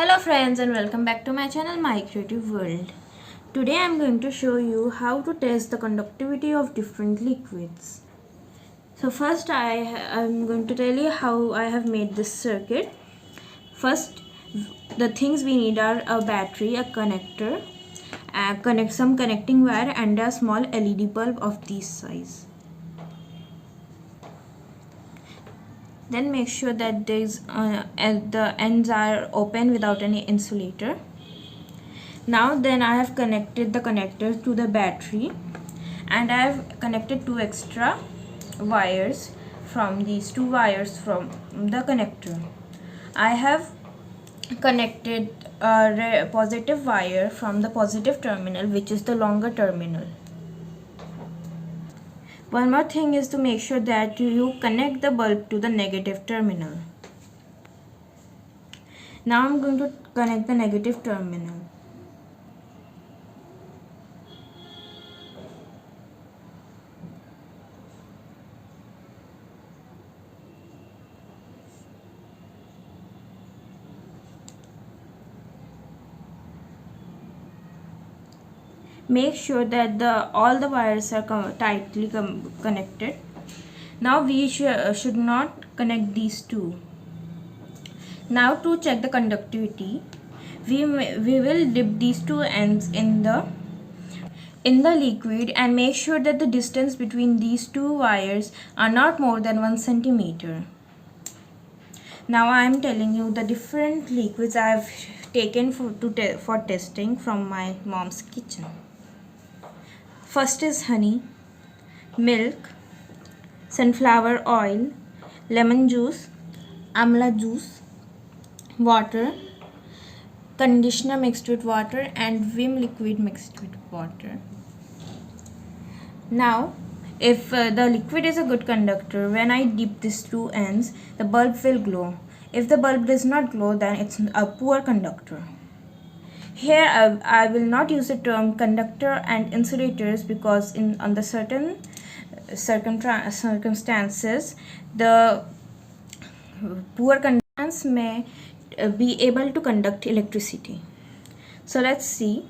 Hello friends and welcome back to my channel My Creative World. Today I am going to show you how to test the conductivity of different liquids. So first I am going to tell you how I have made this circuit. First, the things we need are a battery, a connector, some connecting wire and a small LED bulb of this size. Then make sure that the ends are open without any insulator. Now then I have connected the connector to the battery and I have connected two extra wires from these two wires from the connector. I have connected a positive wire from the positive terminal, which is the longer terminal. One more thing is to make sure that you connect the bulb to the negative terminal. Now I'm going to connect the negative terminal. Make sure that all the wires are tightly connected. Now we should not connect these two. Now to check the conductivity, we will dip these two ends in the liquid and make sure that the distance between these two wires are not more than 1 centimeter. Now I am telling you the different liquids I have taken for testing from my mom's kitchen. First is honey, milk, sunflower oil, lemon juice, amla juice, water, conditioner mixed with water and vim liquid mixed with water. Now if the liquid is a good conductor, when I dip these two ends, the bulb will glow. If the bulb does not glow, then it's a poor conductor. Here I will not use the term conductor and insulators because under certain circumstances the poor conductance may be able to conduct electricity. So let's see.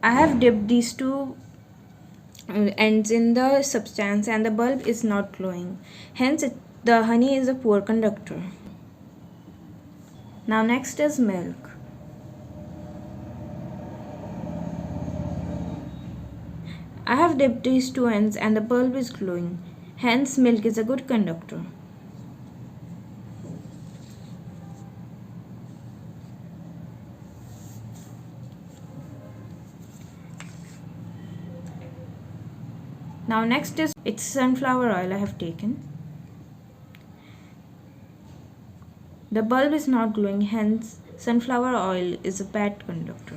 I have dipped these two ends in the substance and the bulb is not glowing. Hence the honey is a poor conductor. Now next is milk. I have dipped these two ends and the bulb is glowing. Hence milk is a good conductor. Now next is it's sunflower oil I have taken. The bulb is not glowing, hence sunflower oil is a bad conductor.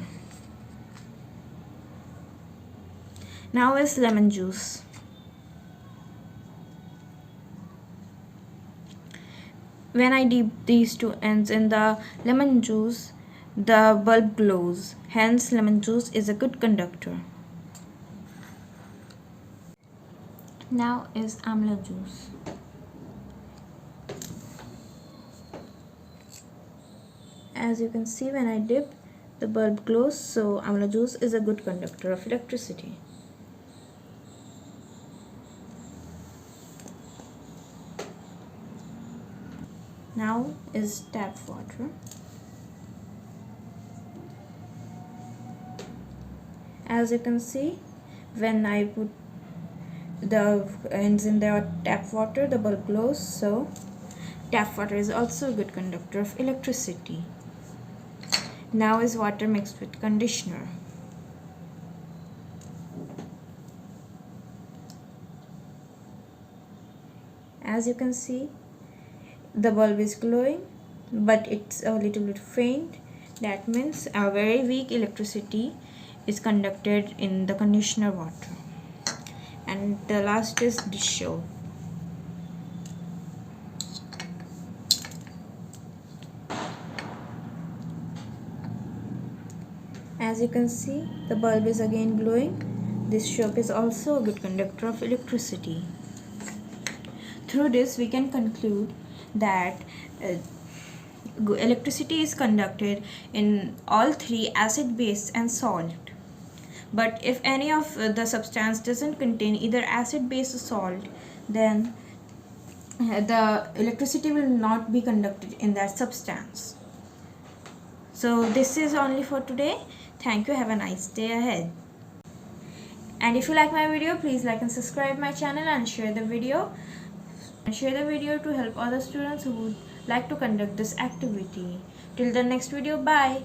Now is lemon juice. When I dip these two ends in the lemon juice, the bulb glows. Hence lemon juice is a good conductor. Now is amla juice. As you can see, when I dip, the bulb glows, so amla juice is a good conductor of electricity. Now is tap water. As you can see, when I put the ends in the tap water, the bulb glows, so tap water is also a good conductor of electricity. Now is water mixed with conditioner. As you can see, the bulb is glowing, but it's a little bit faint. That means a very weak electricity is conducted in the conditioner water. And the last is dish soap. As you can see, the bulb is again glowing. This soap is also a good conductor of electricity. Through this, we can conclude that electricity is conducted in all three: acid, base and salt. But if any of the substance doesn't contain either acid, base or salt, then the electricity will not be conducted in that substance. So this is only for today. Thank you. Have a nice day ahead. And if you like my video, please like and subscribe my channel and share the video. To help other students who would like to conduct this activity. Till the next video, bye.